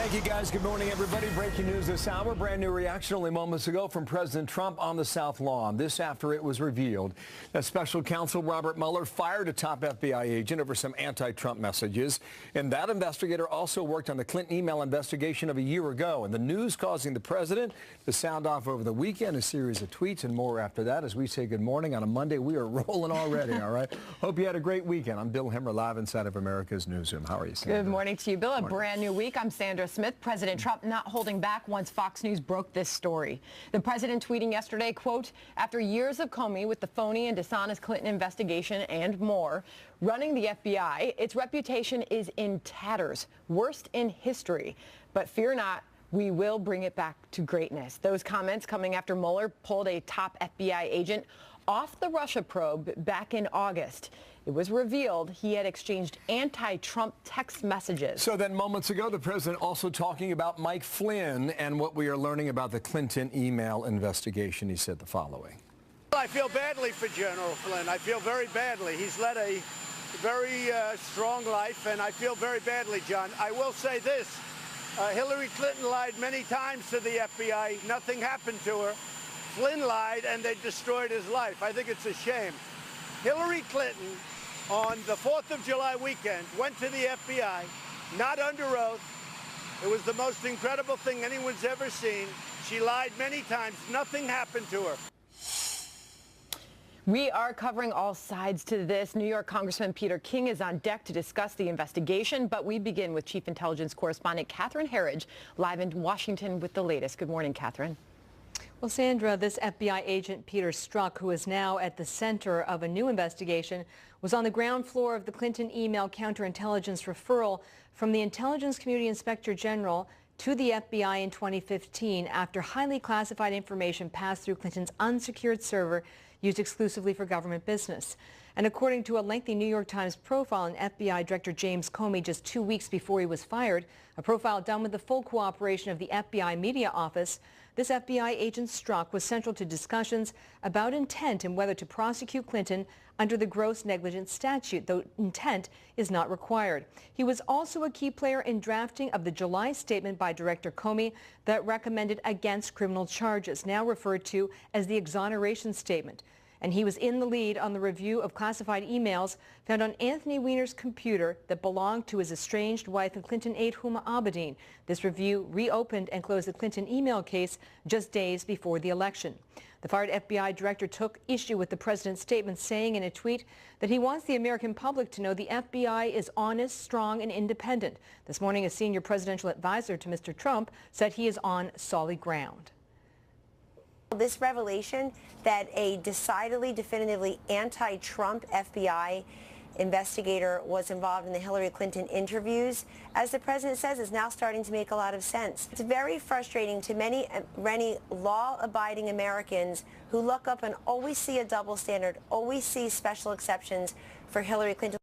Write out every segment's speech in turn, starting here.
Thank you, guys. Good morning, everybody. Breaking news this hour. Brand new reaction only moments ago from President Trump on the South Lawn. This after it was revealed that special counsel Robert Mueller fired a top FBI agent over some anti-Trump messages. And that investigator also worked on the Clinton email investigation of a year ago. And the news causing the president to sound off over the weekend, a series of tweets and more after that. As we say good morning on a Monday, we are rolling already, all right? Hope you had a great weekend. I'm Bill Hemmer, live inside of America's Newsroom. How are you, Sandra? Good morning to you, Bill. A brand new week. I'm Sandra Smith. President Trump not holding back once Fox News broke this story. The president tweeting yesterday, quote, after years of Comey with the phony and dishonest Clinton investigation and more, running the FBI, its reputation is in tatters, worst in history. But fear not, we will bring it back to greatness. Those comments coming after Mueller pulled a top FBI agent off the Russia probe back in August. It was revealed he had exchanged anti-Trump text messages. So then moments ago, the president also talking about Mike Flynn and what we are learning about the Clinton email investigation. He said the following. I feel badly for General Flynn. I feel very badly. He's led a very strong life, and I feel very badly, John. I will say this. Hillary Clinton lied many times to the FBI. Nothing happened to her. Flynn lied, and they destroyed his life. I think it's a shame. Hillary Clinton, on the 4th of July weekend, went to the FBI, not under oath. It was the most incredible thing anyone's ever seen. She lied many times. Nothing happened to her. We are covering all sides to this. New York Congressman Peter King is on deck to discuss the investigation, but we begin with Chief Intelligence Correspondent Catherine Herridge, live in Washington with the latest. Good morning, Catherine. Well, Sandra, this FBI agent Peter Strzok, who is now at the center of a new investigation, was on the ground floor of the Clinton email counterintelligence referral from the Intelligence Community Inspector General to the FBI in 2015 after highly classified information passed through Clinton's unsecured server used exclusively for government business. And according to a lengthy New York Times profile on FBI Director James Comey just 2 weeks before he was fired, a profile done with the full cooperation of the FBI media office, this FBI agent Strzok was central to discussions about intent and whether to prosecute Clinton under the gross negligence statute, though intent is not required. He was also a key player in drafting of the July statement by Director Comey that recommended against criminal charges, now referred to as the exoneration statement. And he was in the lead on the review of classified emails found on Anthony Weiner's computer that belonged to his estranged wife and Clinton aide Huma Abedin. This review reopened and closed the Clinton email case just days before the election. The fired FBI director took issue with the president's statement, saying in a tweet that he wants the American public to know the FBI is honest, strong, and independent. This morning, a senior presidential advisor to Mr. Trump said he is on solid ground. This revelation that a decidedly, definitively anti-Trump FBI investigator was involved in the Hillary Clinton interviews, as the president says, is now starting to make a lot of sense. It's very frustrating to many law-abiding Americans who look up and always see a double standard, always see special exceptions for Hillary Clinton.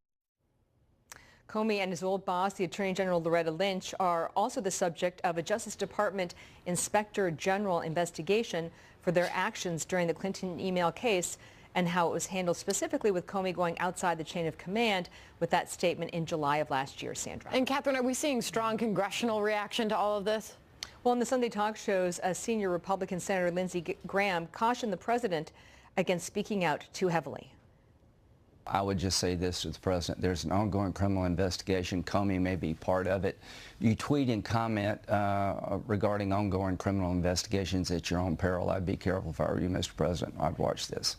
Comey and his old boss, the Attorney General Loretta Lynch, are also the subject of a Justice Department Inspector General investigation for their actions during the Clinton email case and how it was handled, specifically with Comey going outside the chain of command with that statement in July of last year, Sandra. And Catherine, are we seeing strong congressional reaction to all of this? Well, in the Sunday talk shows, senior Republican Senator Lindsey Graham cautioned the president against speaking out too heavily. I would just say this to the president. There's an ongoing criminal investigation. Comey may be part of it. You tweet and comment regarding ongoing criminal investigations at your own peril. I'd be careful if I were you, Mr. President. I'd watch this.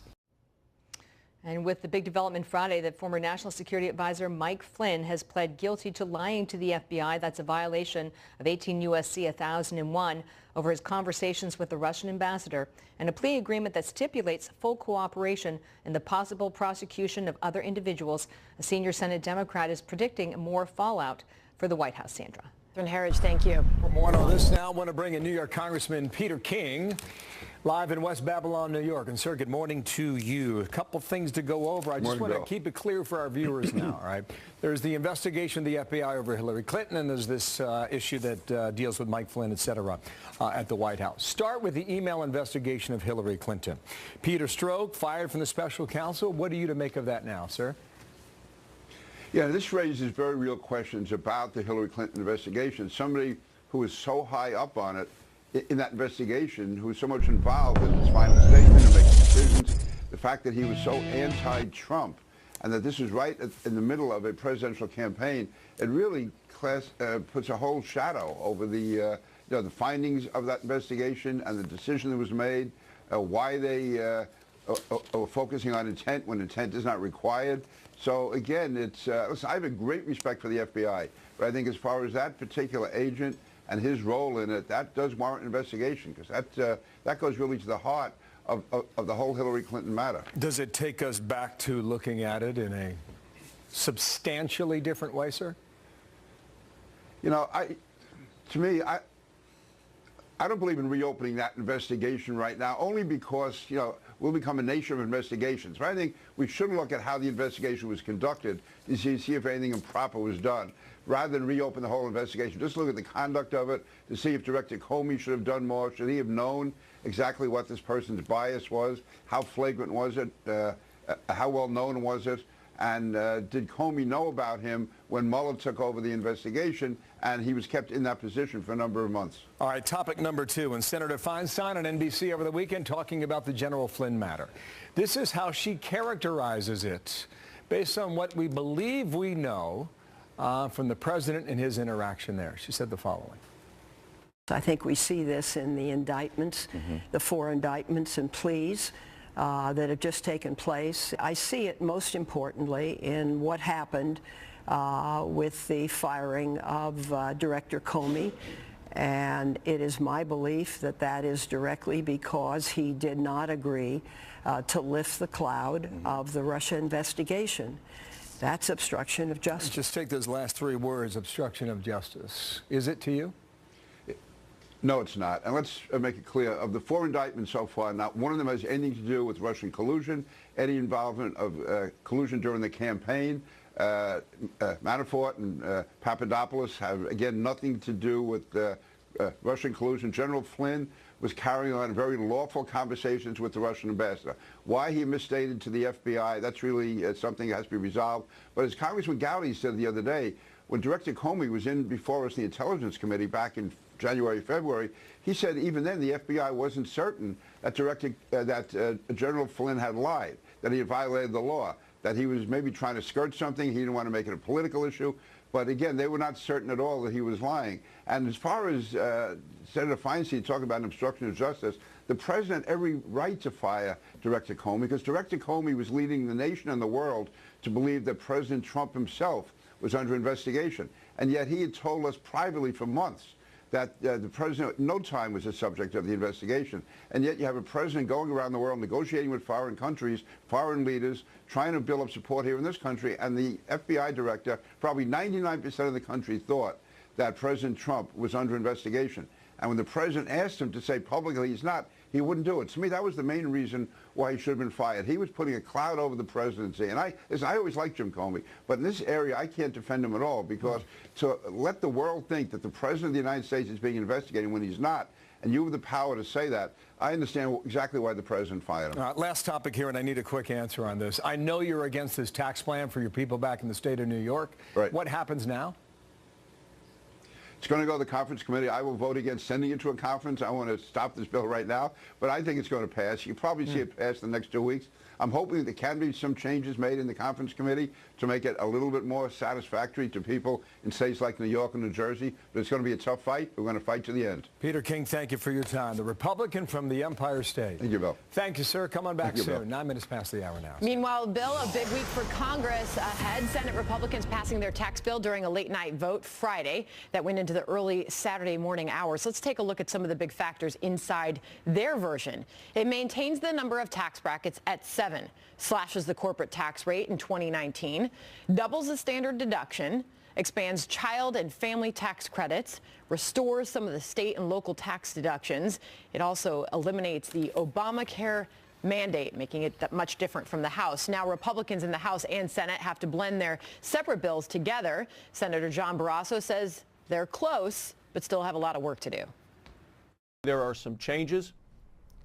And with the big development Friday that former National Security Advisor Mike Flynn has pled guilty to lying to the FBI. That's a violation of 18 U.S.C. 1001 over his conversations with the Russian ambassador, and a plea agreement that stipulates full cooperation in the possible prosecution of other individuals. A senior Senate Democrat is predicting more fallout for the White House, Sandra. Catherine Herridge, thank you. For more on this now, I want to bring in New York Congressman Peter King, live in West Babylon, New York. And, sir, good morning to you. A couple things to go over. I just want to keep it clear for our viewers now, all right? There's the investigation of the FBI over Hillary Clinton, and there's this issue that deals with Mike Flynn, et cetera, at the White House. Start with the email investigation of Hillary Clinton. Peter Strzok fired from the special counsel. What are you to make of that now, sir? Yeah, this raises very real questions about the Hillary Clinton investigation. Somebody who who was so high up on it in that investigation, who was so much involved in his final statement and making decisions, the fact that he was so anti-Trump, and that this was right in the middle of a presidential campaign, it really puts a whole shadow over the the findings of that investigation and the decision that was made, why they are focusing on intent when intent is not required. So again, it's listen, I have a great respect for the FBI, but I think as far as that particular agent and his role in it, that does warrant investigation, because that goes really to the heart of the whole Hillary Clinton matter. Does it take us back to looking at it in a substantially different way, sir? You know, to me, I don't believe in reopening that investigation right now, only because, you know, we'll become a nation of investigations. But I think we should look at how the investigation was conducted to see if anything improper was done, rather than reopen the whole investigation. Just look at the conduct of it to see if Director Comey should have done more. Should he have known exactly what this person's bias was? How flagrant was it? How well known was it? And did Comey know about him when Mueller took over the investigation and he was kept in that position for a number of months? All right, topic number 2. And Senator Feinstein on NBC over the weekend talking about the General Flynn matter. This is how she characterizes it based on what we believe we know from the president and his interaction there. She said the following. I think we see this in the indictments, the 4 indictments and pleas that have just taken place. I see it most importantly in what happened with the firing of Director Comey, and it is my belief that that is directly because he did not agree to lift the cloud of the Russia investigation. That's obstruction of justice. Just take those last 3 words, obstruction of justice. Is it to you? No, it's not. And let's make it clear, of the 4 indictments so far, not one of them has anything to do with Russian collusion, any involvement of collusion during the campaign. Manafort and Papadopoulos have, again, nothing to do with Russian collusion. General Flynn was carrying on very lawful conversations with the Russian ambassador. Why he misstated to the FBI, that's really something that has to be resolved. But as Congressman Gowdy said the other day, when Director Comey was in before us in the Intelligence Committee back in January, February, he said even then the FBI wasn't certain that General Flynn had lied, that he had violated the law, that he was maybe trying to skirt something. He didn't want to make it a political issue. But again, they were not certain at all that he was lying. And as far as Senator Feinstein talking about an obstruction of justice, the president had every right to fire Director Comey, because Director Comey was leading the nation and the world to believe that President Trump himself was under investigation. And yet he had told us privately for months that the president at no time was the subject of the investigation. And yet you have a president going around the world negotiating with foreign countries, foreign leaders, trying to build up support here in this country. And the FBI director, probably 99% of the country, thought that President Trump was under investigation. And when the president asked him to say publicly he's not, he wouldn't do it. To me, that was the main reason why he should have been fired. He was putting a cloud over the presidency. And I always liked Jim Comey, but in this area, I can't defend him at all, because to let the world think that the president of the United States is being investigated when he's not, and you have the power to say that, I understand exactly why the president fired him. Last topic here, and I need a quick answer on this. I know you're against this tax plan for your people back in the state of New York. Right. What happens now? It's going to go to the conference committee. I will vote against sending it to a conference. I want to stop this bill right now, but I think it's going to pass. You'll probably see it pass in the next 2 weeks. I'm hoping there can be some changes made in the conference committee to make it a little bit more satisfactory to people in states like New York and New Jersey. But it's going to be a tough fight. We're going to fight to the end. Peter King, thank you for your time. The Republican from the Empire State. Thank you, Bill. Thank you, sir. Come on back Thank you, soon. Bill. 9 minutes past the hour now. Meanwhile, Bill, a big week for Congress ahead. Senate Republicans passing their tax bill during a late-night vote Friday that went into the early Saturday morning hours. Let's take a look at some of the big factors inside their version. It maintains the number of tax brackets at 7, slashes the corporate tax rate in 2019, doubles the standard deduction, expands child and family tax credits, restores some of the state and local tax deductions. It also eliminates the Obamacare mandate, making it that much different from the House. Now, Republicans in the House and Senate have to blend their separate bills together. Senator John Barrasso says they're close, but still have a lot of work to do. There are some changes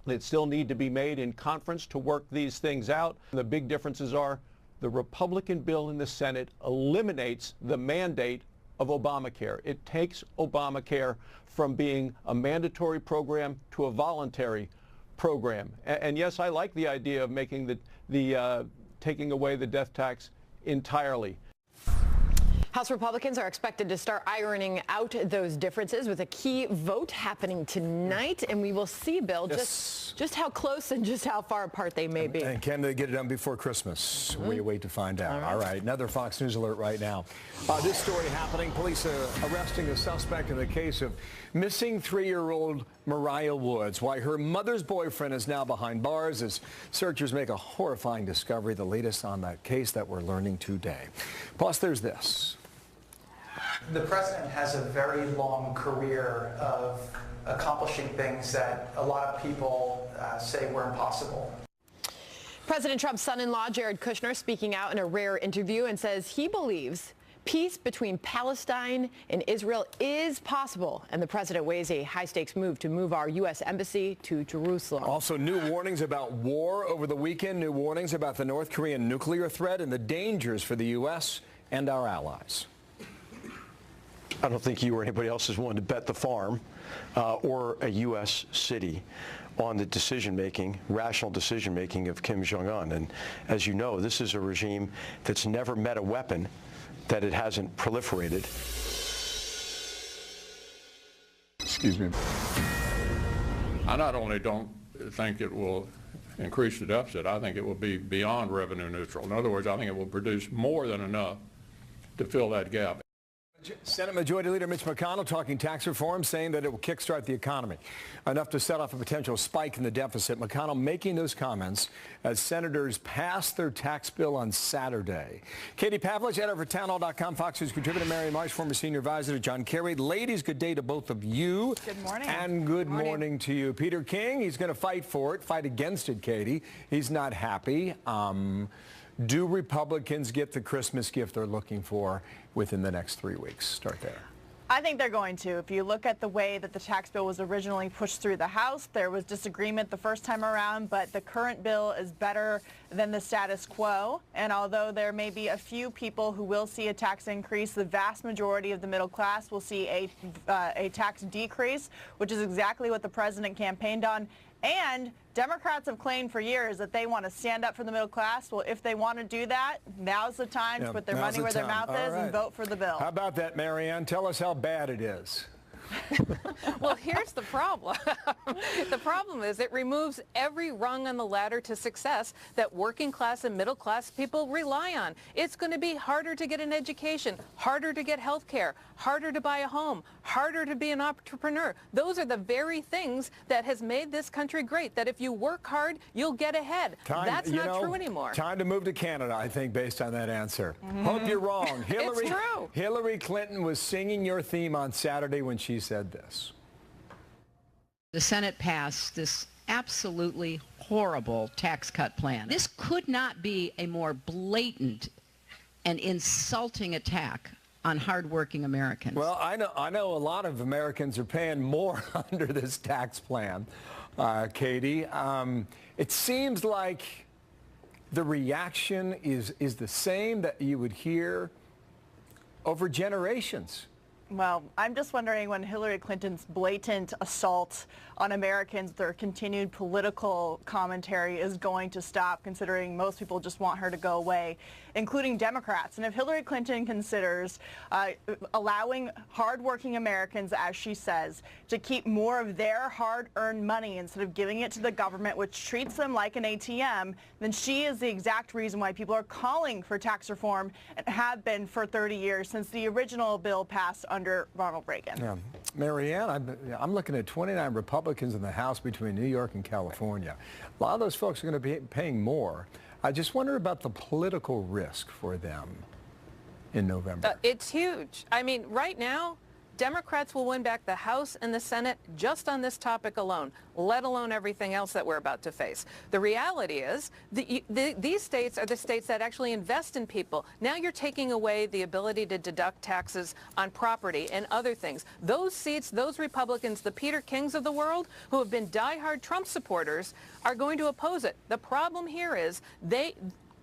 that still need to be made in conference to work these things out. The big differences are the Republican bill in the Senate eliminates the mandate of Obamacare. It takes Obamacare from being a mandatory program to a voluntary program. And yes, I like the idea of making taking away the death tax entirely. House Republicans are expected to start ironing out those differences with a key vote happening tonight, and we will see, Bill, just how close and just how far apart they may be. And can they get it done before Christmas? We wait to find out. All right, another Fox News alert right now. This story happening, police arresting a suspect in the case of missing 3-year-old Mariah Woods, why her mother's boyfriend is now behind bars as searchers make a horrifying discovery, the latest on that case that we're learning today. Plus, there's this. The president has a very long career of accomplishing things that a lot of people say were impossible. President Trump's son-in-law, Jared Kushner, speaking out in a rare interview and says he believes peace between Palestine and Israel is possible, and the president weighs a high-stakes move to move our U.S. embassy to Jerusalem. Also, new warnings about war over the weekend, new warnings about the North Korean nuclear threat and the dangers for the U.S. and our allies. I don't think you or anybody else is willing to bet the farm or a U.S. city on the decision-making, rational decision-making of Kim Jong-un. And as you know, this is a regime that's never met a weapon that it hasn't proliferated. Excuse me. I not only don't think it will increase the deficit, I think it will be beyond revenue neutral. In other words, I think it will produce more than enough to fill that gap. Senate Majority Leader Mitch McConnell talking tax reform, saying that it will kickstart the economy, enough to set off a potential spike in the deficit. McConnell making those comments as senators pass their tax bill on Saturday. Katie Pavlich, editor for townhall.com, Fox News contributor, Mary Marsh, former senior advisor to John Kerry. Ladies, good day to both of you. Good morning. And good morning to you. Peter King, he's going to fight for it, fight against it, Katie. He's not happy. Do Republicans get the Christmas gift they're looking for within the next 3 weeks? Start there. I think they're going to. If you look at the way that the tax bill was originally pushed through the House, there was disagreement the first time around, but the current bill is better than the status quo. And although there may be a few people who will see a tax increase, the vast majority of the middle class will see a tax decrease, which is exactly what the president campaigned on. And Democrats have claimed for years that they want to stand up for the middle class. Well, if they want to do that, now's the time to put their money where their mouth is and vote for the bill. How about that, Marianne? Tell us how bad it is. Well, here's the problem. The problem is it removes every rung on the ladder to success that working class and middle class people rely on. It's going to be harder to get an education, harder to get health care, harder to buy a home, harder to be an entrepreneur. Those are the very things that has made this country great, that if you work hard, you'll get ahead. That's not true anymore. Time to move to Canada, I think, based on that answer. Hope you're wrong. It's true. Hillary Clinton was singing your theme on Saturday when she said this. The Senate passed this absolutely horrible tax cut plan. This could not be a more blatant and insulting attack on hardworking Americans. Well, I know a lot of Americans are paying more under this tax plan, Katie. It seems like the reaction is the same that you would hear over generations. Well, I'm just wondering when Hillary Clinton's blatant assault on Americans, their continued political commentary is going to stop, considering most people just want her to go away, including Democrats. And if Hillary Clinton considers allowing hardworking Americans, as she says, to keep more of their hard-earned money instead of giving it to the government, which treats them like an ATM, then she is the exact reason why people are calling for tax reform and have been for 30 years since the original bill passed under Ronald Reagan. Yeah. Marianne, I'm looking at 29 Republicans in the House between New York and California. A lot of those folks are going to be paying more. I just wonder about the political risk for them in November. It's huge. I mean, right now, Democrats will win back the House and the Senate just on this topic alone, let alone everything else that we're about to face. The reality is these states are the states that actually invest in people. Now you're taking away the ability to deduct taxes on property and other things. Those seats, those Republicans, the Peter Kings of the world, who have been diehard Trump supporters, are going to oppose it. The problem here is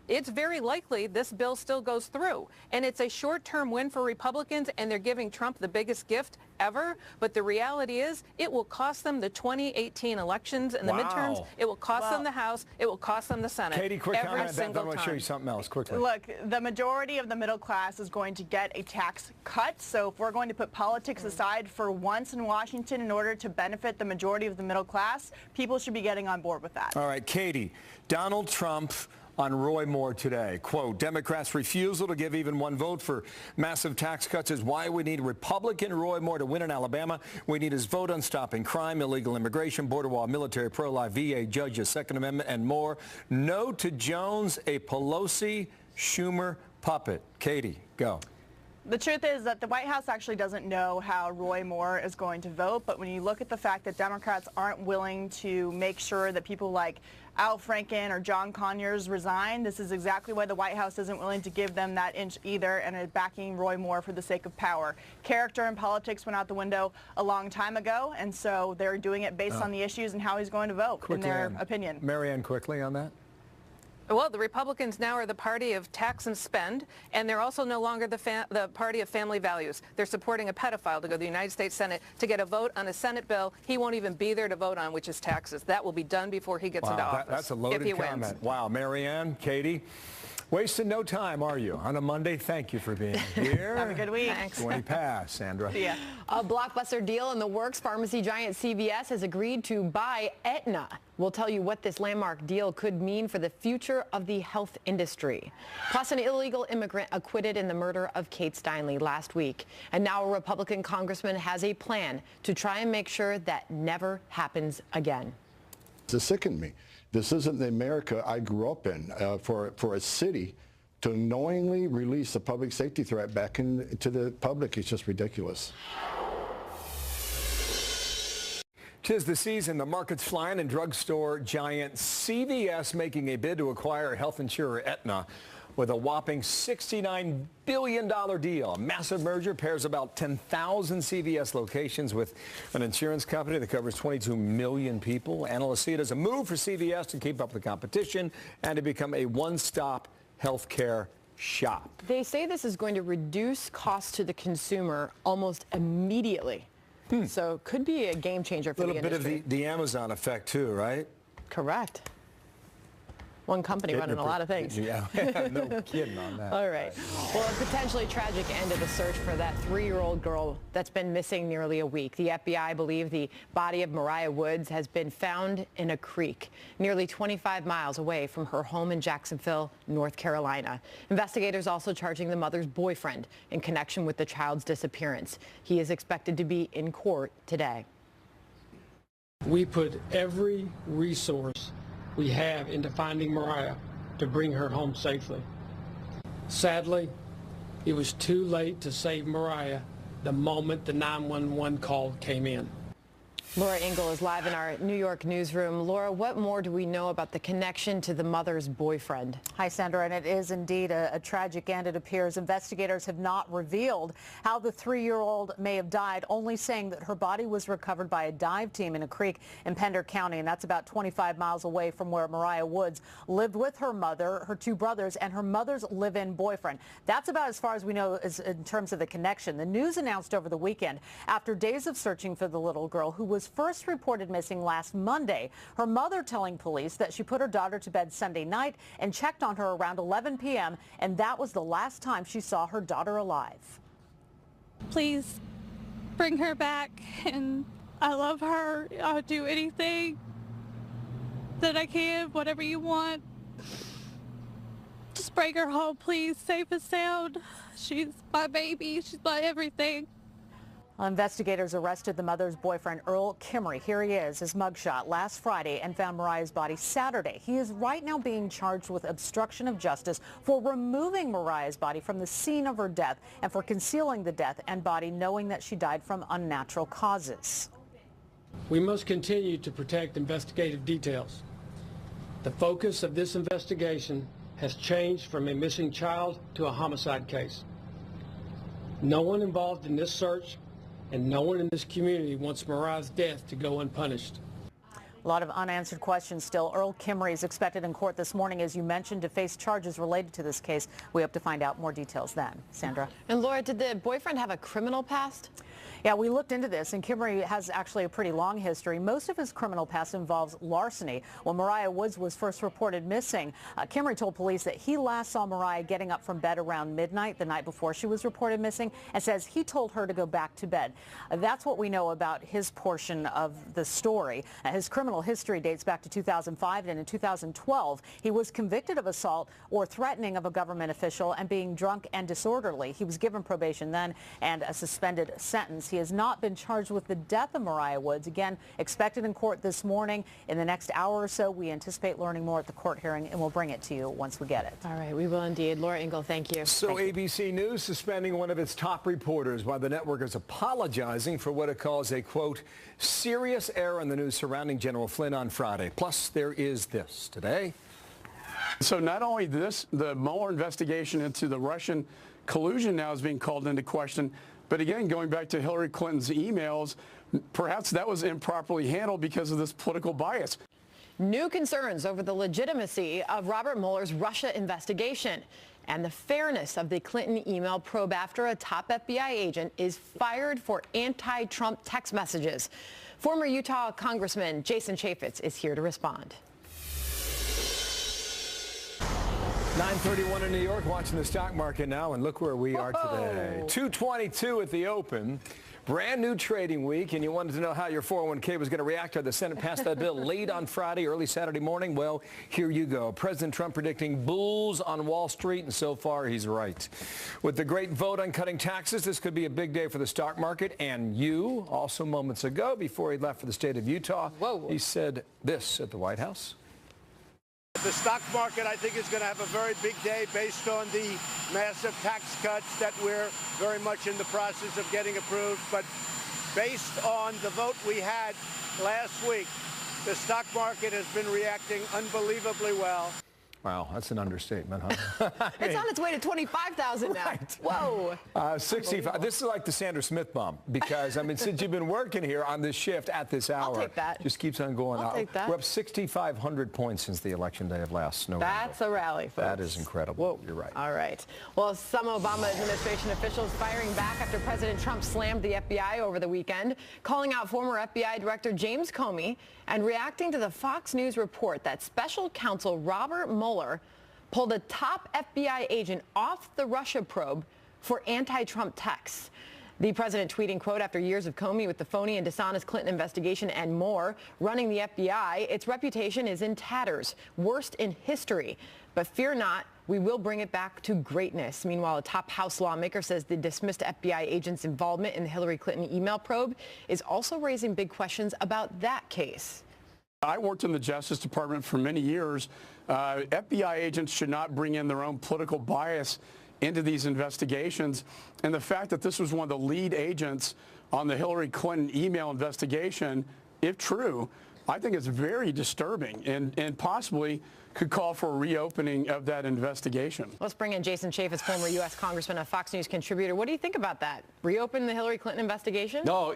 it's very likely this bill still goes through. And it's a short-term win for Republicans, and they're giving Trump the biggest gift ever. But the reality is it will cost them the 2018 elections and the midterms. It will cost them the House. It will cost them the Senate. Katie, quick every comment. single I want to show you something else quickly. Look, the majority of the middle class is going to get a tax cut. So if we're going to put politics aside for once in Washington in order to benefit the majority of the middle class, people should be getting on board with that. All right, Katie, Donald Trump on Roy Moore today. Quote, Democrats' refusal to give even one vote for massive tax cuts is why we need Republican Roy Moore to win in Alabama. We need his vote on stopping crime, illegal immigration, border wall, military, pro-life, VA, judges, Second Amendment, and more. No to Jones, a Pelosi, Schumer puppet. Katie, go. The truth is that the White House actually doesn't know how Roy Moore is going to vote, but when you look at the fact that Democrats aren't willing to make sure that people like Al Franken or John Conyers resign, this is exactly why the White House isn't willing to give them that inch either and is backing Roy Moore for the sake of power. Character and politics went out the window a long time ago, and so they're doing it based on the issues and how he's going to vote, in their opinion. Marianne, quickly on that. Well, the Republicans now are the party of tax and spend, and they're also no longer the party of family values. They're supporting a pedophile to go to the United States Senate to get a vote on a Senate bill he won't even be there to vote on, which is taxes. That will be done before he gets into office. That's a loaded comment. Wow, Marianne, Katie. Wasting no time, are you? On a Monday, thank you for being here. Have a good week. Thanks. 20 past, Sandra. See ya. A blockbuster deal in the works. Pharmacy giant CVS has agreed to buy Aetna. We'll tell you what this landmark deal could mean for the future of the health industry. Plus, an illegal immigrant acquitted in the murder of Kate Steinle last week. And now a Republican congressman has a plan to try and make sure that never happens again. It sickened me. This isn't the America I grew up in. For a city to knowingly release a public safety threat back into the public is just ridiculous. 'Tis the season, the market's flying, and drugstore giant CVS making a bid to acquire health insurer Aetna with a whopping $69 billion deal. A massive merger pairs about 10,000 CVS locations with an insurance company that covers 22 million people. Analysts see it as a move for CVS to keep up with the competition and to become a one-stop healthcare shop. They say this is going to reduce costs to the consumer almost immediately. So could be a game changer for the industry. A little bit of the Amazon effect too, right? Correct. One company running a lot of things. Yeah, no kidding on that. All right. Well, a potentially tragic end to the search for that 3-year-old girl that's been missing nearly a week. The FBI believe the body of Mariah Woods has been found in a creek nearly 25 miles away from her home in Jacksonville, North Carolina. Investigators also charging the mother's boyfriend in connection with the child's disappearance. He is expected to be in court today. We put every resource we have into finding Mariah to bring her home safely. Sadly, it was too late to save Mariah the moment the 911 call came in. Laura Engel is live in our New York newsroom. Laura, what more do we know about the connection to the mother's boyfriend? Hi, Sandra, and it is indeed a tragic end. It appears investigators have not revealed how the 3-year-old may have died, only saying that her body was recovered by a dive team in a creek in Pender County, and that's about 25 miles away from where Mariah Woods lived with her mother, her 2 brothers, and her mother's live-in boyfriend. That's about as far as we know in terms of the connection. The news announced over the weekend after days of searching for the little girl who was first reported missing last Monday. Her mother telling police that she put her daughter to bed Sunday night and checked on her around 11 p.m. and that was the last time she saw her daughter alive. Please bring her back, and I love her. I'll do anything that I can, whatever you want. Just bring her home, please, safe and sound. She's my baby. She's my everything. Investigators arrested the mother's boyfriend, Earl Kimmery. Here he is, his mugshot, last Friday, and found Mariah's body Saturday. He is right now being charged with obstruction of justice for removing Mariah's body from the scene of her death and for concealing the death and body, knowing that she died from unnatural causes. We must continue to protect investigative details. The focus of this investigation has changed from a missing child to a homicide case. No one involved in this search and no one in this community wants Mariah's death to go unpunished. A lot of unanswered questions still. Earl Kimmerer is expected in court this morning, as you mentioned, to face charges related to this case. We hope to find out more details then. Sandra. And Laura, did the boyfriend have a criminal past? Yeah, we looked into this, and Kilmeade has actually a pretty long history. Most of his criminal past involves larceny. When Mariah Woods was first reported missing, Kilmeade told police that he last saw Mariah getting up from bed around midnight the night before she was reported missing, and says he told her to go back to bed. That's what we know about his portion of the story. His criminal history dates back to 2005, and in 2012, he was convicted of assault or threatening of a government official and being drunk and disorderly. He was given probation then and a suspended sentence. He has not been charged with the death of Mariah Woods. Again, expected in court this morning. In the next hour or so, we anticipate learning more at the court hearing, and we'll bring it to you once we get it. All right, we will indeed. Laura Ingle, thank you. So ABC News suspending one of its top reporters while the network is apologizing for what it calls a, quote, serious error in the news surrounding General Flynn on Friday. Plus, there is this today. So not only this, the Mueller investigation into the Russian collusion now is being called into question, but again, going back to Hillary Clinton's emails, perhaps that was improperly handled because of this political bias. New concerns over the legitimacy of Robert Mueller's Russia investigation and the fairness of the Clinton email probe after a top FBI agent is fired for anti-Trump text messages. Former Utah Congressman Jason Chaffetz is here to respond. 9:31 in New York, watching the stock market now, and look where we are today. 222 at the open. Brand new trading week, and you wanted to know how your 401k was going to react to the Senate passed that bill late on Friday, early Saturday morning. Well, here you go. President Trump predicting bulls on Wall Street, and so far he's right. With the great vote on cutting taxes, this could be a big day for the stock market. And you, also moments ago, before he left for the state of Utah, he said this at the White House. The stock market, I think, is going to have a very big day based on the massive tax cuts that we're very much in the process of getting approved. But based on the vote we had last week, the stock market has been reacting unbelievably well. Wow, that's an understatement, huh? It's on its way to 25,000 now. Right. Whoa. 65. This is like the Sandra Smith bump because, I mean, since you've been working here on this shift at this hour, I'll take that. Just keeps on going. I'll take that. We're up 6,500 points since the election day of last November. That's a rally, folks. That is incredible. Whoa. You're right. All right. Well, some Obama administration officials firing back after President Trump slammed the FBI over the weekend, calling out former FBI Director James Comey and reacting to the Fox News report that special counsel Robert Mueller pulled a top FBI agent off the Russia probe for anti-Trump texts. The president tweeting, quote, after years of Comey with the phony and dishonest Clinton investigation and more running the FBI, its reputation is in tatters, worst in history. But fear not, we will bring it back to greatness. Meanwhile, a top House lawmaker says the dismissed FBI agent's involvement in the Hillary Clinton email probe is also raising big questions about that case. I worked in the Justice Department for many years. FBI agents should not bring in their own political bias into these investigations. And the fact that this was one of the lead agents on the Hillary Clinton email investigation, if true, I think it's very disturbing and possibly could call for a reopening of that investigation. Let's bring in Jason Chaffetz, former U.S. Congressman, a Fox News contributor. What do you think about that? Reopen the Hillary Clinton investigation? No.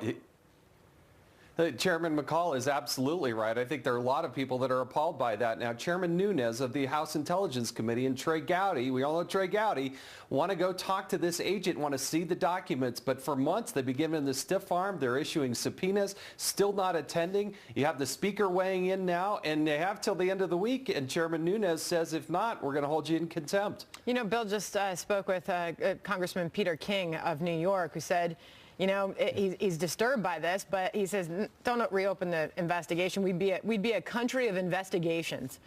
Chairman McCall is absolutely right. I think there are a lot of people that are appalled by that. Now, Chairman Nunes of the House Intelligence Committee and Trey Gowdy, we all know Trey Gowdy, want to go talk to this agent, want to see the documents. But for months, they've been given the stiff arm. They're issuing subpoenas, still not attending. You have the speaker weighing in now, and they have till the end of the week. And Chairman Nunes says, if not, we're going to hold you in contempt. You know, Bill just spoke with Congressman Peter King of New York, who said, you know, he's disturbed by this, but he says, don't reopen the investigation. We'd be a country of investigations.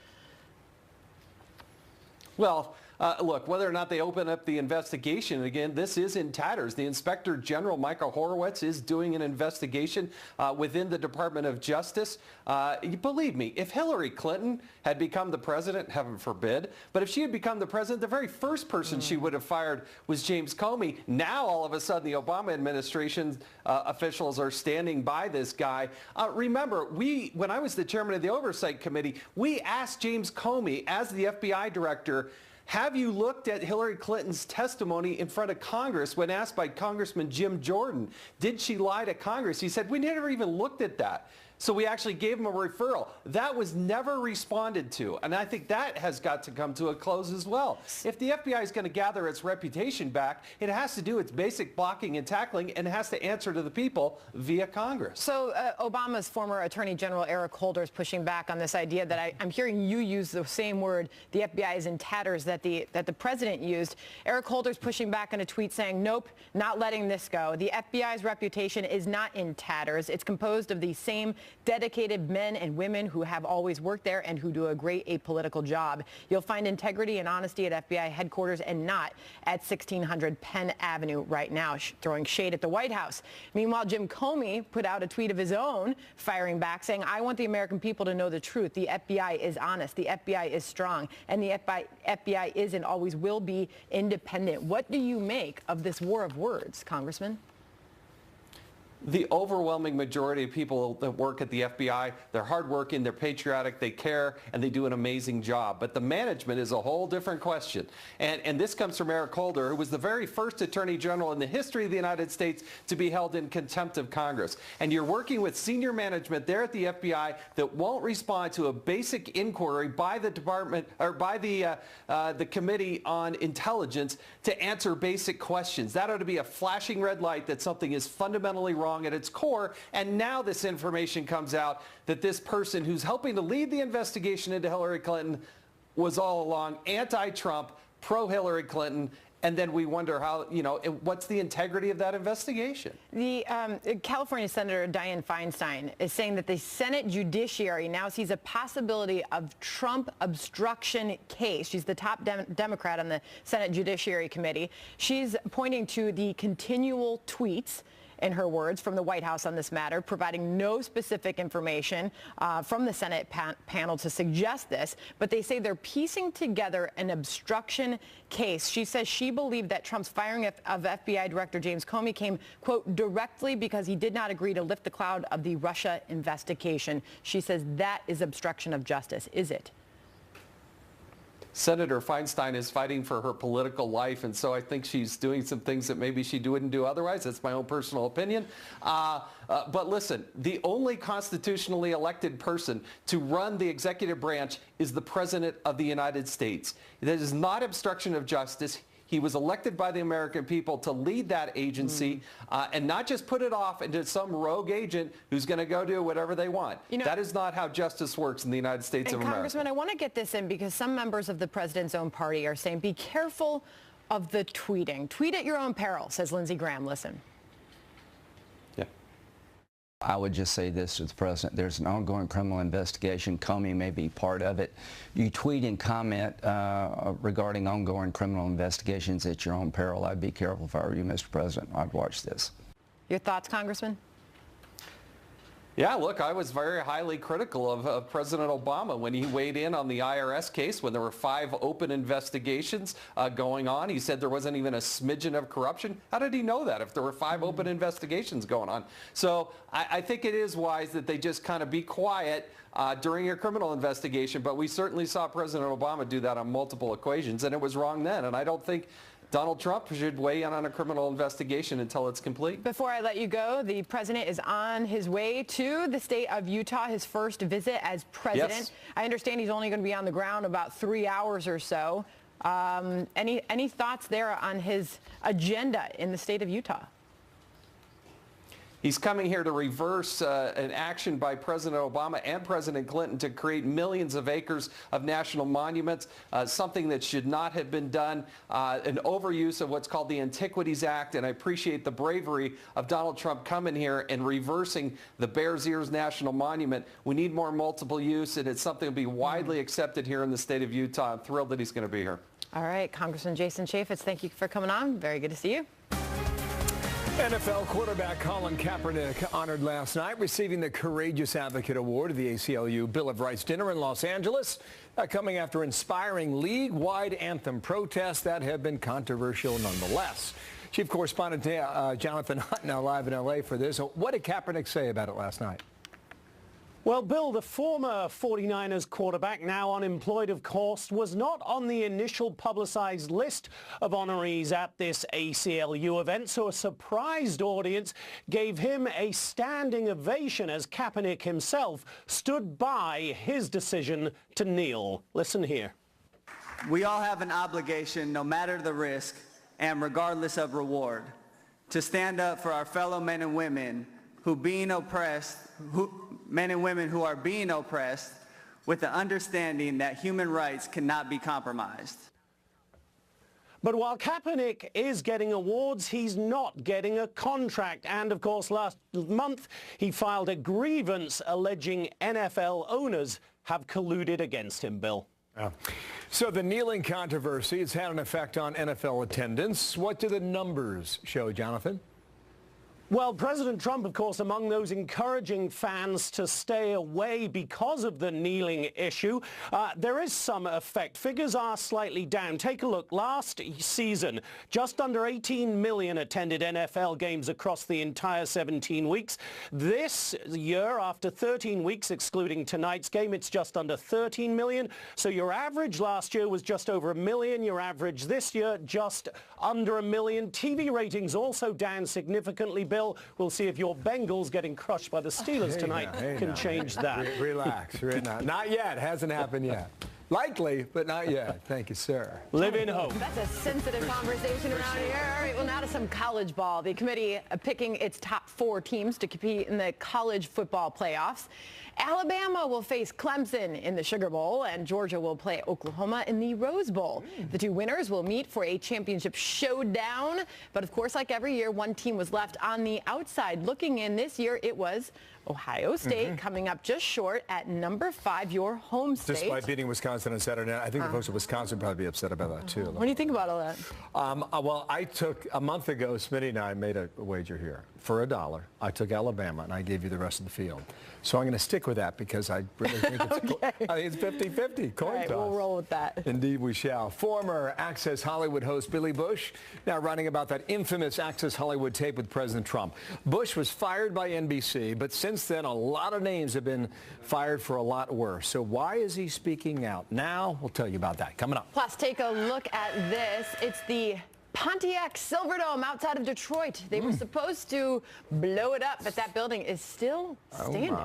Well, look, whether or not they open up the investigation, again, this is in tatters. The Inspector General, Michael Horowitz, is doing an investigation within the Department of Justice. Believe me, if Hillary Clinton had become the president, heaven forbid, but if she had become the president, the very first person she would have fired was James Comey. Now, all of a sudden, the Obama administration officials are standing by this guy. Remember, when I was the chairman of the Oversight Committee, we asked James Comey, as the FBI director, have you looked at Hillary Clinton's testimony in front of Congress when asked by Congressman Jim Jordan? Did she lie to Congress? He said, we never even looked at that. So we actually gave him a referral. That was never responded to. And I think that has got to come to a close as well. If the FBI is going to gather its reputation back, it has to do its basic blocking and tackling and has to answer to the people via Congress. So Obama's former Attorney General Eric Holder is pushing back on this idea that I'm hearing you use the same word, the FBI is in tatters, that the president used. Eric Holder's pushing back on a tweet saying, nope, not letting this go. The FBI's reputation is not in tatters. It's composed of the same dedicated men and women who have always worked there and who do a great apolitical job. You'll find integrity and honesty at FBI headquarters and not at 1600 Penn Avenue right now, throwing shade at the White House. Meanwhile, Jim Comey put out a tweet of his own, firing back, saying, I want the American people to know the truth. The FBI is honest. The FBI is strong. And the FBI is and always will be independent. What do you make of this war of words, Congressman? The overwhelming majority of people that work at the FBI, they're hardworking, they're patriotic, they care, and they do an amazing job. But the management is a whole different question. And this comes from Eric Holder, who was the very first Attorney General in the history of the United States to be held in contempt of Congress. And you're working with senior management there at the FBI that won't respond to a basic inquiry by the department or by the Committee on Intelligence to answer basic questions. That ought to be a flashing red light that something is fundamentally wrong at its core, and now this information comes out that this person who's helping to lead the investigation into Hillary Clinton was all along anti-Trump, pro-Hillary Clinton, and then we wonder how, you know, what's the integrity of that investigation? The California Senator Dianne Feinstein is saying that the Senate Judiciary now sees a possibility of Trump obstruction case. She's the top Democrat on the Senate Judiciary Committee. She's pointing to the continual tweets, in her words, from the White House on this matter, providing no specific information from the Senate panel to suggest this, but they say they're piecing together an obstruction case. She says she believed that Trump's firing of FBI Director James Comey came, quote, directly because he did not agree to lift the cloud of the Russia investigation. She says that is obstruction of justice. Is it? Senator Feinstein is fighting for her political life, and so I think she's doing some things that maybe she wouldn't do otherwise. That's my own personal opinion. But listen, the only constitutionally elected person to run the executive branch is the President of the United States. That is not obstruction of justice. He was elected by the American people to lead that agency and not just put it off into some rogue agent who's going to go do whatever they want. You know, that is not how justice works in the United States of America. Congressman, I want to get this in because some members of the president's own party are saying, be careful of the tweeting. Tweet at your own peril, says Lindsey Graham. Listen. I would just say this to the president. There's an ongoing criminal investigation. Comey may be part of it. You tweet and comment regarding ongoing criminal investigations at your own peril. I'd be careful if I were you, Mr. President. I'd watch this. Your thoughts, Congressman? Yeah, look, I was very highly critical of President Obama when he weighed in on the IRS case when there were 5 open investigations going on. He said there wasn't even a smidgen of corruption. How did he know that if there were 5 open investigations going on? So I think it is wise that they just kind of be quiet during a criminal investigation, but we certainly saw President Obama do that on multiple occasions, and it was wrong then. And I don't think Donald Trump should weigh in on a criminal investigation until it's complete. Before I let you go, the president is on his way to the state of Utah, his first visit as president. Yes. I understand he's only going to be on the ground about 3 hours or so. Any thoughts there on his agenda in the state of Utah? He's coming here to reverse an action by President Obama and President Clinton to create millions of acres of national monuments, something that should not have been done, an overuse of what's called the Antiquities Act, and I appreciate the bravery of Donald Trump coming here and reversing the Bears Ears National Monument. We need more multiple use, and it's something that will be widely accepted here in the state of Utah. I'm thrilled that he's going to be here. All right, Congressman Jason Chaffetz, thank you for coming on. Very good to see you. NFL quarterback Colin Kaepernick honored last night, receiving the Courageous Advocate Award at the ACLU Bill of Rights dinner in Los Angeles, coming after inspiring league-wide anthem protests that have been controversial nonetheless. Chief Correspondent Jonathan Hunt now live in L.A. for this. What did Kaepernick say about it last night? Well, Bill, the former 49ers quarterback, now unemployed, of course, was not on the initial publicized list of honorees at this ACLU event, so a surprised audience gave him a standing ovation as Kaepernick himself stood by his decision to kneel. Listen here. We all have an obligation, no matter the risk and regardless of reward, to stand up for our fellow men and women who men and women who are being oppressed, with the understanding that human rights cannot be compromised. But while Kaepernick is getting awards, he's not getting a contract. And of course, last month, he filed a grievance alleging NFL owners have colluded against him, Bill. Yeah. So the kneeling controversy has had an effect on NFL attendance. What do the numbers show, Jonathan? Well, President Trump, of course, among those encouraging fans to stay away because of the kneeling issue. There is some effect. Figures are slightly down. Take a look. Last season, just under 18 million attended NFL games across the entire 17 weeks. This year, after 13 weeks, excluding tonight's game, it's just under 13 million. So your average last year was just over 1 million. Your average this year, just under 1 million. TV ratings also down significantly, Bill. We'll see if your Bengals getting crushed by the Steelers tonight can change that. Relax. Not yet. Hasn't happened yet. Likely, but not yet. Thank you, sir. Live in hope. That's a sensitive conversation around here. All right, well, now to some college ball. The committee picking its top 4 teams to compete in the college football playoffs. Alabama will face Clemson in the Sugar Bowl, and Georgia will play Oklahoma in the Rose Bowl. The 2 winners will meet for a championship showdown. But of course, like every year, one team was left on the outside looking in. This year, it was Ohio State, coming up just short at number 5, your home state. Despite beating Wisconsin on Saturday night. I think the folks at Wisconsin would probably be upset about that, too. What do you think about all that? Well, I took, a month ago, Smitty and I made a wager here. For $1, I took Alabama, and I gave you the rest of the field. So I'm going to stick with that because I really think it's 50-50. Coin toss. We'll roll with that. Indeed we shall. Former Access Hollywood host Billy Bush now writing about that infamous Access Hollywood tape with President Trump. Bush was fired by NBC, but since then a lot of names have been fired for a lot worse. So why is he speaking out now? We'll tell you about that coming up. Plus, take a look at this. It's the Pontiac Silverdome outside of Detroit. They were supposed to blow it up, but that building is still standing.